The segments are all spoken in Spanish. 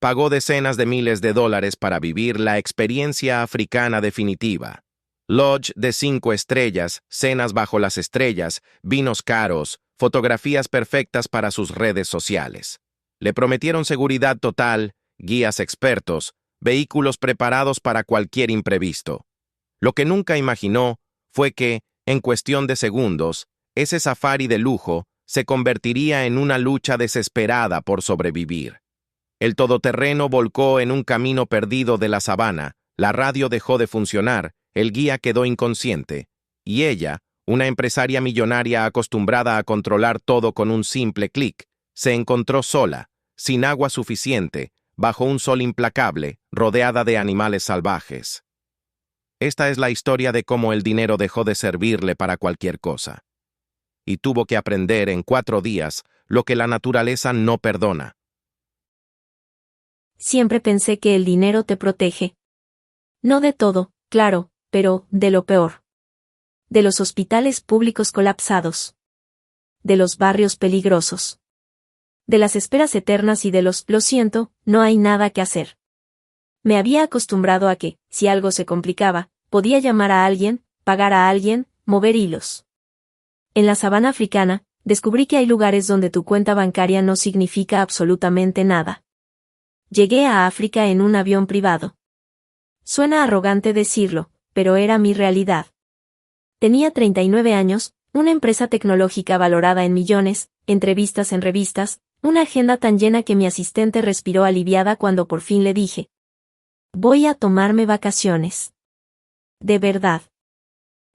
pagó decenas de miles de dólares para vivir la experiencia africana definitiva. Lodge de 5 estrellas, cenas bajo las estrellas, vinos caros, fotografías perfectas para sus redes sociales. Le prometieron seguridad total, guías expertos, vehículos preparados para cualquier imprevisto. Lo que nunca imaginó fue que, en cuestión de segundos, ese safari de lujo se convertiría en una lucha desesperada por sobrevivir. El todoterreno volcó en un camino perdido de la sabana, la radio dejó de funcionar, el guía quedó inconsciente, y ella, una empresaria millonaria acostumbrada a controlar todo con un simple clic, se encontró sola, sin agua suficiente, bajo un sol implacable, rodeada de animales salvajes. Esta es la historia de cómo el dinero dejó de servirle para cualquier cosa. Y tuvo que aprender en 4 días lo que la naturaleza no perdona. Siempre pensé que el dinero te protege. No de todo, claro, pero de lo peor. De los hospitales públicos colapsados. De los barrios peligrosos. De las esperas eternas y de lo siento, no hay nada que hacer. Me había acostumbrado a que, si algo se complicaba, podía llamar a alguien, pagar a alguien, mover hilos. En la sabana africana, descubrí que hay lugares donde tu cuenta bancaria no significa absolutamente nada. Llegué a África en un avión privado. Suena arrogante decirlo, pero era mi realidad. Tenía 39 años, una empresa tecnológica valorada en millones, entrevistas en revistas, una agenda tan llena que mi asistente respiró aliviada cuando por fin le dije: voy a tomarme vacaciones. De verdad.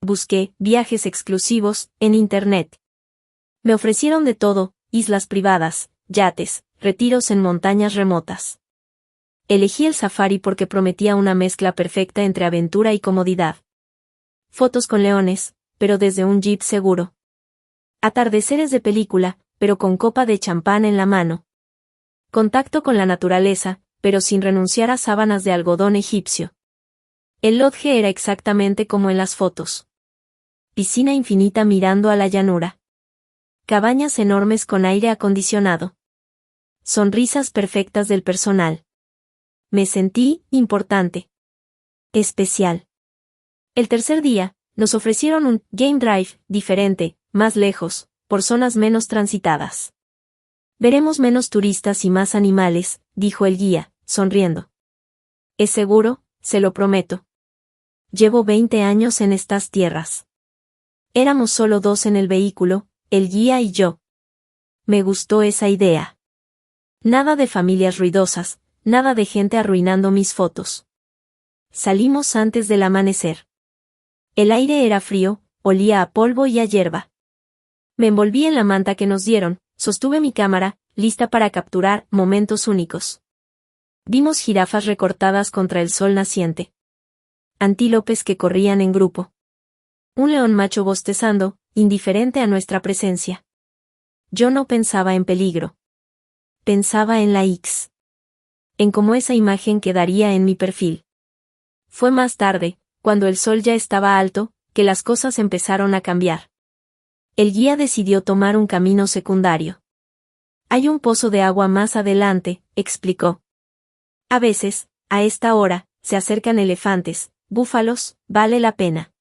Busqué viajes exclusivos en Internet. Me ofrecieron de todo, islas privadas, yates, retiros en montañas remotas. Elegí el safari porque prometía una mezcla perfecta entre aventura y comodidad. Fotos con leones, pero desde un jeep seguro. Atardeceres de película, pero con copa de champán en la mano. Contacto con la naturaleza, pero sin renunciar a sábanas de algodón egipcio. El lodge era exactamente como en las fotos. Piscina infinita mirando a la llanura. Cabañas enormes con aire acondicionado. Sonrisas perfectas del personal. Me sentí importante. Especial. El tercer día, nos ofrecieron un game drive diferente, más lejos, por zonas menos transitadas. Veremos menos turistas y más animales, dijo el guía, sonriendo. Es seguro, se lo prometo. Llevo 20 años en estas tierras. Éramos solo 2 en el vehículo, el guía y yo. Me gustó esa idea. Nada de familias ruidosas, nada de gente arruinando mis fotos. Salimos antes del amanecer. El aire era frío, olía a polvo y a hierba. Me envolví en la manta que nos dieron, sostuve mi cámara, lista para capturar momentos únicos. Vimos jirafas recortadas contra el sol naciente. Antílopes que corrían en grupo. Un león macho bostezando, indiferente a nuestra presencia. Yo no pensaba en peligro. Pensaba en la X. En cómo esa imagen quedaría en mi perfil. Fue más tarde, cuando el sol ya estaba alto, que las cosas empezaron a cambiar. El guía decidió tomar un camino secundario. Hay un pozo de agua más adelante, explicó. A veces, a esta hora, se acercan elefantes, búfalos, vale la pena.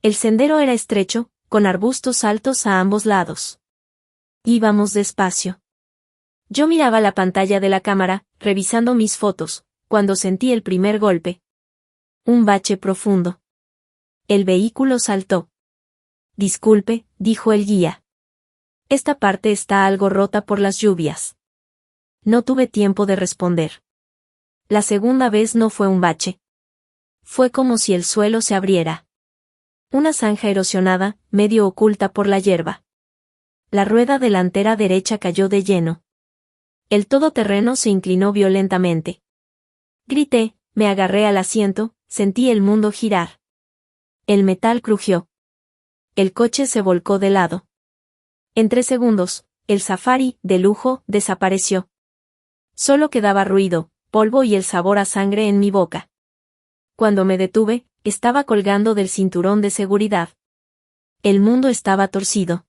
El sendero era estrecho, con arbustos altos a ambos lados. Íbamos despacio. Yo miraba la pantalla de la cámara, revisando mis fotos, cuando sentí el primer golpe. Un bache profundo. El vehículo saltó. Disculpe, dijo el guía. Esta parte está algo rota por las lluvias. No tuve tiempo de responder. La segunda vez no fue un bache. Fue como si el suelo se abriera. Una zanja erosionada, medio oculta por la hierba. La rueda delantera derecha cayó de lleno. El todoterreno se inclinó violentamente. Grité, me agarré al asiento, sentí el mundo girar. El metal crujió. El coche se volcó de lado. En 3 segundos, el safari, de lujo, desapareció. Solo quedaba ruido, polvo y el sabor a sangre en mi boca. Cuando me detuve, estaba colgando del cinturón de seguridad. El mundo estaba torcido.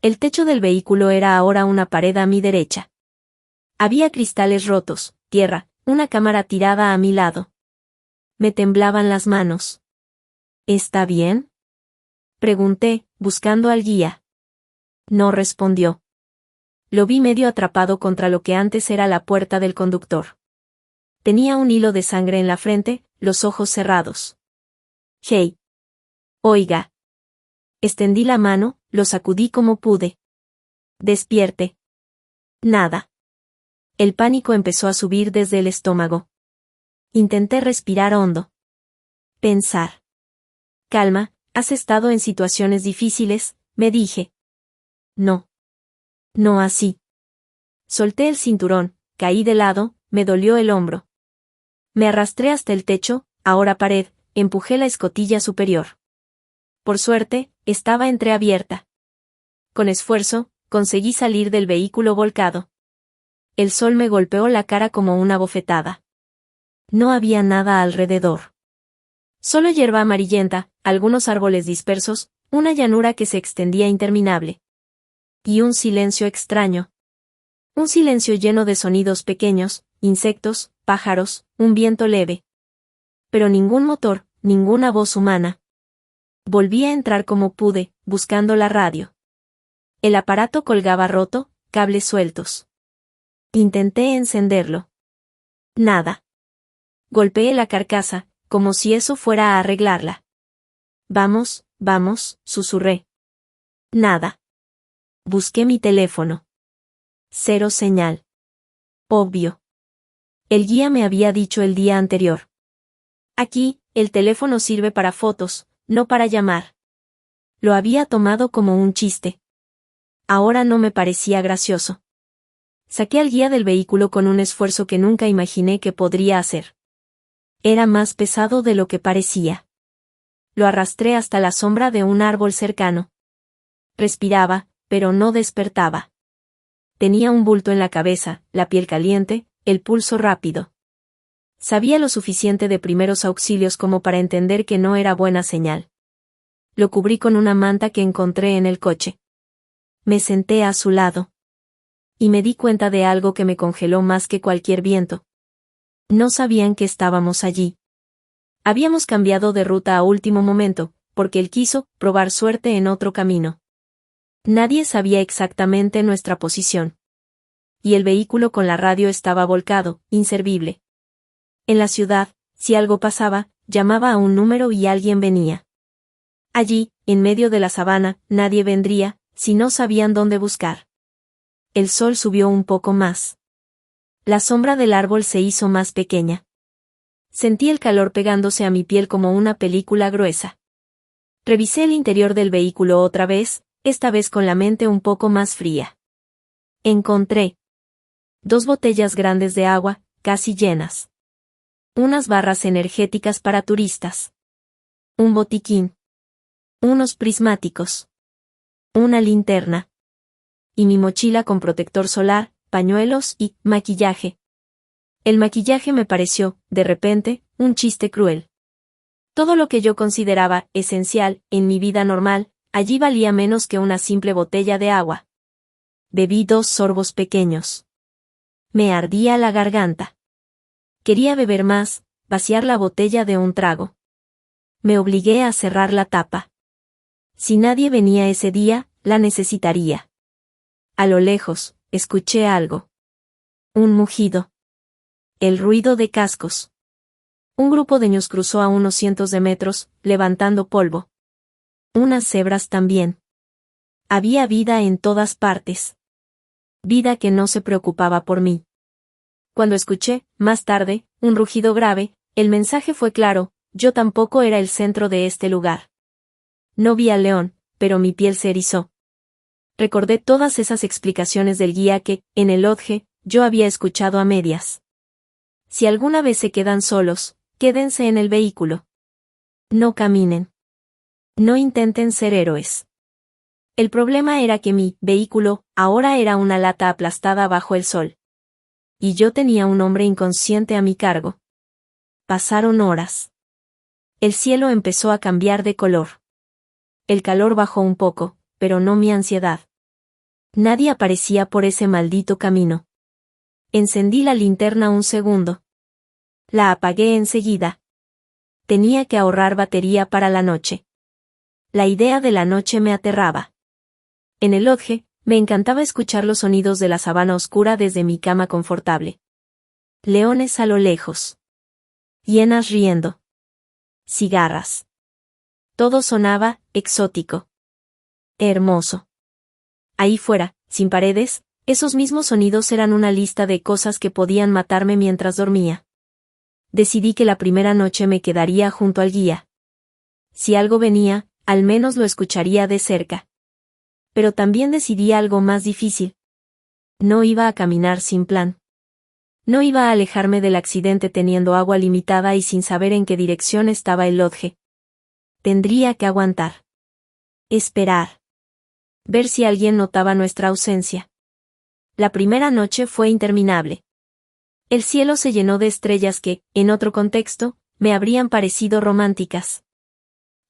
El techo del vehículo era ahora una pared a mi derecha. Había cristales rotos, tierra, una cámara tirada a mi lado. Me temblaban las manos. ¿Está bien?, pregunté, buscando al guía. No respondió. Lo vi medio atrapado contra lo que antes era la puerta del conductor. Tenía un hilo de sangre en la frente, los ojos cerrados. Hey. Oiga. Extendí la mano, lo sacudí como pude. Despierte. Nada. El pánico empezó a subir desde el estómago. Intenté respirar hondo. Pensar. Calma, has estado en situaciones difíciles, me dije. No. No así. Solté el cinturón, caí de lado, me dolió el hombro. Me arrastré hasta el techo, ahora pared, empujé la escotilla superior. Por suerte, estaba entreabierta. Con esfuerzo, conseguí salir del vehículo volcado. El sol me golpeó la cara como una bofetada. No había nada alrededor. Solo hierba amarillenta, algunos árboles dispersos, una llanura que se extendía interminable. Y un silencio extraño. Un silencio lleno de sonidos pequeños, insectos, pájaros, un viento leve. Pero ningún motor, ninguna voz humana. Volví a entrar como pude, buscando la radio. El aparato colgaba roto, cables sueltos. Intenté encenderlo. Nada. Golpeé la carcasa, como si eso fuera a arreglarla. Vamos, vamos, susurré. Nada. Busqué mi teléfono. Cero señal. Obvio. El guía me había dicho el día anterior. Aquí, el teléfono sirve para fotos, no para llamar. Lo había tomado como un chiste. Ahora no me parecía gracioso. Saqué al guía del vehículo con un esfuerzo que nunca imaginé que podría hacer. Era más pesado de lo que parecía. Lo arrastré hasta la sombra de un árbol cercano. Respiraba, pero no despertaba. Tenía un bulto en la cabeza, la piel caliente, el pulso rápido. Sabía lo suficiente de primeros auxilios como para entender que no era buena señal. Lo cubrí con una manta que encontré en el coche. Me senté a su lado. Y me di cuenta de algo que me congeló más que cualquier viento. No sabían que estábamos allí. Habíamos cambiado de ruta a último momento, porque él quiso probar suerte en otro camino. Nadie sabía exactamente nuestra posición. Y el vehículo con la radio estaba volcado, inservible. En la ciudad, si algo pasaba, llamaba a un número y alguien venía. Allí, en medio de la sabana, nadie vendría, si no sabían dónde buscar. El sol subió un poco más. La sombra del árbol se hizo más pequeña. Sentí el calor pegándose a mi piel como una película gruesa. Revisé el interior del vehículo otra vez, esta vez con la mente un poco más fría. Encontré 2 botellas grandes de agua, casi llenas. Unas barras energéticas para turistas. Un botiquín. Unos prismáticos. Una linterna. Y mi mochila con protector solar, pañuelos y maquillaje. El maquillaje me pareció, de repente, un chiste cruel. Todo lo que yo consideraba esencial en mi vida normal, allí valía menos que una simple botella de agua. Bebí 2 sorbos pequeños. Me ardía la garganta. Quería beber más, vaciar la botella de un trago. Me obligué a cerrar la tapa. Si nadie venía ese día, la necesitaría. A lo lejos, escuché algo. Un mugido. El ruido de cascos. Un grupo de ñus cruzó a unos cientos de metros, levantando polvo. Unas cebras también. Había vida en todas partes. Vida que no se preocupaba por mí. Cuando escuché, más tarde, un rugido grave, el mensaje fue claro, yo tampoco era el centro de este lugar. No vi al león, pero mi piel se erizó. Recordé todas esas explicaciones del guía que, en el Lodge, yo había escuchado a medias. Si alguna vez se quedan solos, quédense en el vehículo. No caminen. No intenten ser héroes. El problema era que mi vehículo ahora era una lata aplastada bajo el sol. Y yo tenía un hombre inconsciente a mi cargo. Pasaron horas. El cielo empezó a cambiar de color. El calor bajó un poco, pero no mi ansiedad. Nadie aparecía por ese maldito camino. Encendí la linterna un segundo. La apagué enseguida. Tenía que ahorrar batería para la noche. La idea de la noche me aterraba. En el lodge, me encantaba escuchar los sonidos de la sabana oscura desde mi cama confortable. Leones a lo lejos. Hienas riendo. Cigarras. Todo sonaba exótico. Hermoso. Ahí fuera, sin paredes, esos mismos sonidos eran una lista de cosas que podían matarme mientras dormía. Decidí que la primera noche me quedaría junto al guía. Si algo venía, al menos lo escucharía de cerca. Pero también decidí algo más difícil. No iba a caminar sin plan. No iba a alejarme del accidente teniendo agua limitada y sin saber en qué dirección estaba el lodge. Tendría que aguantar. Esperar. Ver si alguien notaba nuestra ausencia. La primera noche fue interminable. El cielo se llenó de estrellas que, en otro contexto, me habrían parecido románticas.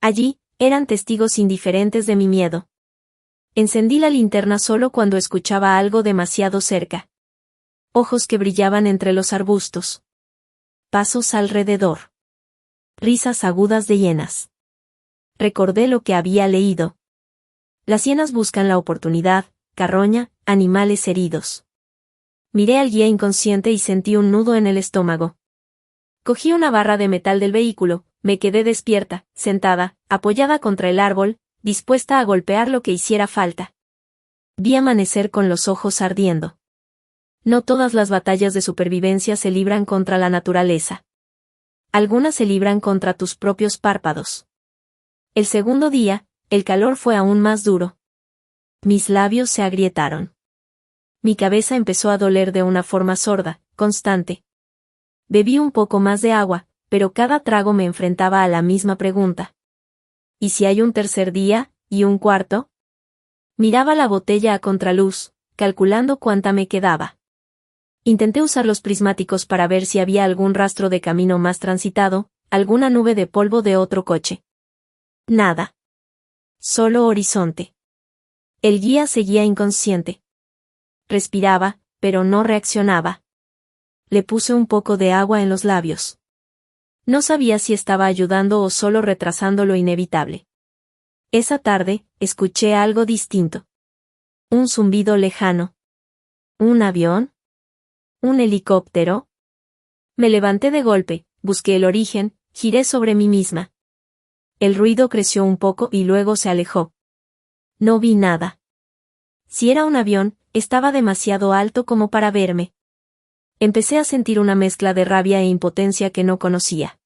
Allí, eran testigos indiferentes de mi miedo. Encendí la linterna solo cuando escuchaba algo demasiado cerca. Ojos que brillaban entre los arbustos. Pasos alrededor. Risas agudas de hienas. Recordé lo que había leído. Las hienas buscan la oportunidad, carroña, animales heridos. Miré al guía inconsciente y sentí un nudo en el estómago. Cogí una barra de metal del vehículo, me quedé despierta, sentada, apoyada contra el árbol, dispuesta a golpear lo que hiciera falta. Vi amanecer con los ojos ardiendo. No todas las batallas de supervivencia se libran contra la naturaleza. Algunas se libran contra tus propios párpados. El segundo día, el calor fue aún más duro. Mis labios se agrietaron. Mi cabeza empezó a doler de una forma sorda, constante. Bebí un poco más de agua, pero cada trago me enfrentaba a la misma pregunta. ¿Y si hay un tercer día, y un cuarto? Miraba la botella a contraluz, calculando cuánta me quedaba. Intenté usar los prismáticos para ver si había algún rastro de camino más transitado, alguna nube de polvo de otro coche. Nada. Solo horizonte. El guía seguía inconsciente. Respiraba, pero no reaccionaba. Le puse un poco de agua en los labios. No sabía si estaba ayudando o solo retrasando lo inevitable. Esa tarde, escuché algo distinto. Un zumbido lejano. ¿Un avión? ¿Un helicóptero? Me levanté de golpe, busqué el origen, giré sobre mí misma. El ruido creció un poco y luego se alejó. No vi nada. Si era un avión, estaba demasiado alto como para verme. Empecé a sentir una mezcla de rabia e impotencia que no conocía.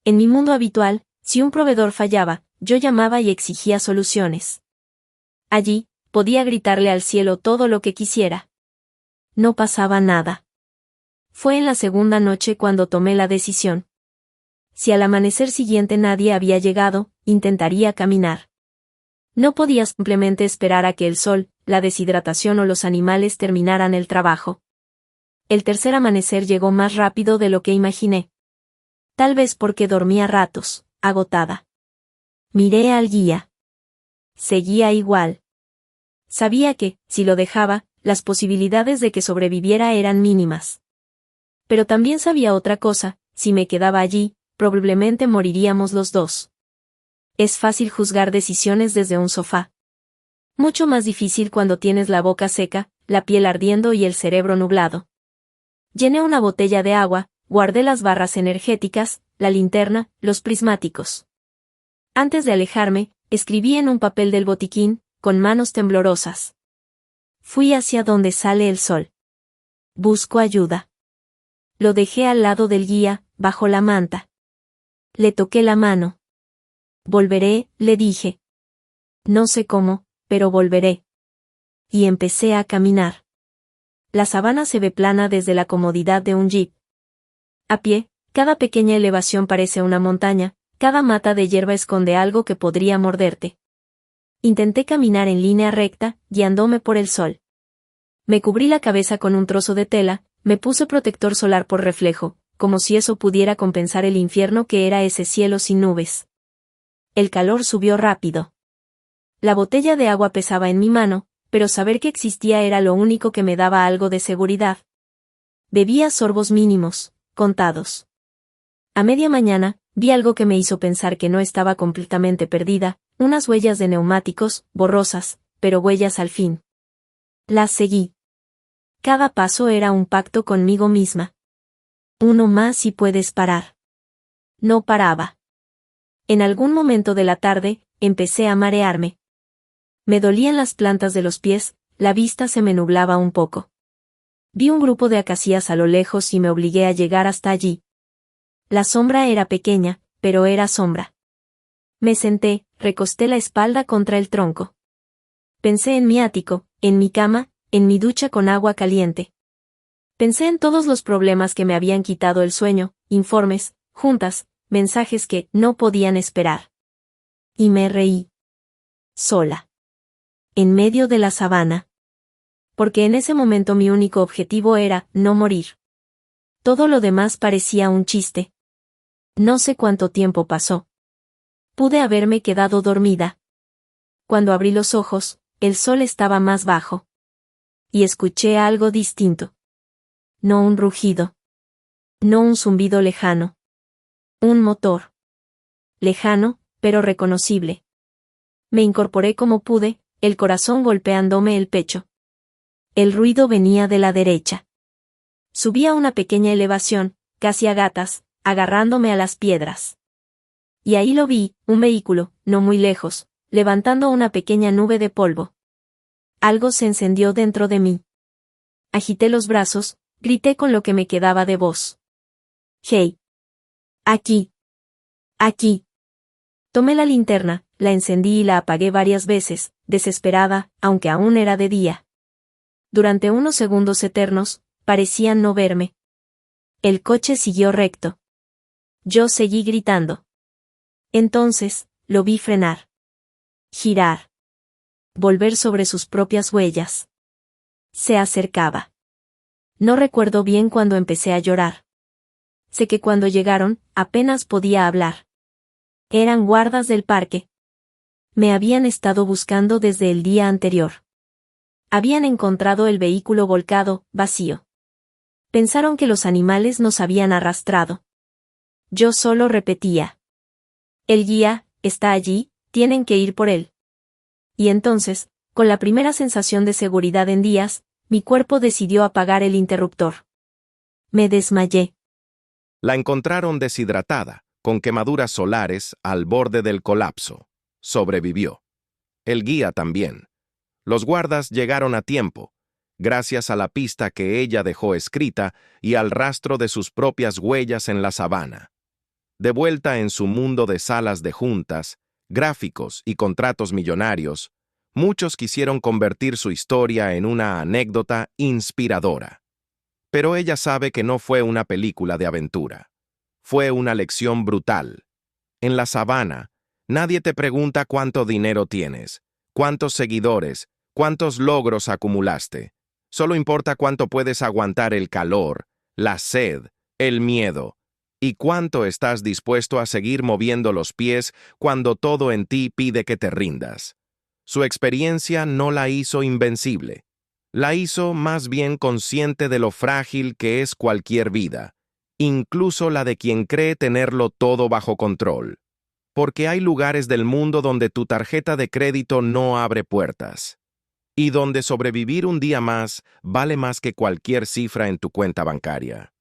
En mi mundo habitual, si un proveedor fallaba, yo llamaba y exigía soluciones. Allí, podía gritarle al cielo todo lo que quisiera. No pasaba nada. Fue en la segunda noche cuando tomé la decisión. Si al amanecer siguiente nadie había llegado, intentaría caminar. No podía simplemente esperar a que el sol, la deshidratación o los animales terminaran el trabajo. El tercer amanecer llegó más rápido de lo que imaginé. Tal vez porque dormía ratos, agotada. Miré al guía. Seguía igual. Sabía que, si lo dejaba, las posibilidades de que sobreviviera eran mínimas. Pero también sabía otra cosa, si me quedaba allí, probablemente moriríamos los dos. Es fácil juzgar decisiones desde un sofá. Mucho más difícil cuando tienes la boca seca, la piel ardiendo y el cerebro nublado. Llené una botella de agua, guardé las barras energéticas, la linterna, los prismáticos. Antes de alejarme, escribí en un papel del botiquín, con manos temblorosas. Fui hacia donde sale el sol. Busco ayuda. Lo dejé al lado del guía, bajo la manta. Le toqué la mano. Volveré, le dije. No sé cómo, pero volveré. Y empecé a caminar. La sabana se ve plana desde la comodidad de un jeep. A pie, cada pequeña elevación parece una montaña, cada mata de hierba esconde algo que podría morderte. Intenté caminar en línea recta, guiándome por el sol. Me cubrí la cabeza con un trozo de tela, me puse protector solar por reflejo, como si eso pudiera compensar el infierno que era ese cielo sin nubes. El calor subió rápido. La botella de agua pesaba en mi mano, pero saber que existía era lo único que me daba algo de seguridad. Bebía sorbos mínimos, contados. A media mañana, vi algo que me hizo pensar que no estaba completamente perdida, unas huellas de neumáticos, borrosas, pero huellas al fin. Las seguí. Cada paso era un pacto conmigo misma. Uno más y puedes parar. No paraba. En algún momento de la tarde, empecé a marearme. Me dolían las plantas de los pies, la vista se me nublaba un poco. Vi un grupo de acacias a lo lejos y me obligué a llegar hasta allí. La sombra era pequeña, pero era sombra. Me senté, recosté la espalda contra el tronco. Pensé en mi ático, en mi cama, en mi ducha con agua caliente. Pensé en todos los problemas que me habían quitado el sueño, informes, juntas, mensajes que no podían esperar. Y me reí. Sola. En medio de la sabana. Porque en ese momento mi único objetivo era no morir. Todo lo demás parecía un chiste. No sé cuánto tiempo pasó. Pude haberme quedado dormida. Cuando abrí los ojos, el sol estaba más bajo. Y escuché algo distinto. No un rugido. No un zumbido lejano. Un motor. Lejano, pero reconocible. Me incorporé como pude, el corazón golpeándome el pecho. El ruido venía de la derecha. Subí a una pequeña elevación, casi a gatas, agarrándome a las piedras. Y ahí lo vi, un vehículo, no muy lejos, levantando una pequeña nube de polvo. Algo se encendió dentro de mí. Agité los brazos, grité con lo que me quedaba de voz. ¡Hey! ¡Aquí! ¡Aquí! Tomé la linterna, la encendí y la apagué varias veces, desesperada, aunque aún era de día. Durante unos segundos eternos, parecían no verme. El coche siguió recto. Yo seguí gritando. Entonces, lo vi frenar. Girar. Volver sobre sus propias huellas. Se acercaba. No recuerdo bien cuando empecé a llorar. Sé que cuando llegaron, apenas podía hablar. Eran guardas del parque. Me habían estado buscando desde el día anterior. Habían encontrado el vehículo volcado, vacío. Pensaron que los animales nos habían arrastrado. Yo solo repetía. El guía, está allí, tienen que ir por él. Y entonces, con la primera sensación de seguridad en días, mi cuerpo decidió apagar el interruptor. Me desmayé. La encontraron deshidratada, con quemaduras solares al borde del colapso. Sobrevivió. El guía también. Los guardas llegaron a tiempo, gracias a la pista que ella dejó escrita y al rastro de sus propias huellas en la sabana. De vuelta en su mundo de salas de juntas, gráficos y contratos millonarios, muchos quisieron convertir su historia en una anécdota inspiradora. Pero ella sabe que no fue una película de aventura. Fue una lección brutal. En la sabana, nadie te pregunta cuánto dinero tienes, cuántos seguidores, cuántos logros acumulaste. Solo importa cuánto puedes aguantar el calor, la sed, el miedo, y cuánto estás dispuesto a seguir moviendo los pies cuando todo en ti pide que te rindas. Su experiencia no la hizo invencible. La hizo más bien consciente de lo frágil que es cualquier vida, incluso la de quien cree tenerlo todo bajo control. Porque hay lugares del mundo donde tu tarjeta de crédito no abre puertas, y donde sobrevivir un día más vale más que cualquier cifra en tu cuenta bancaria.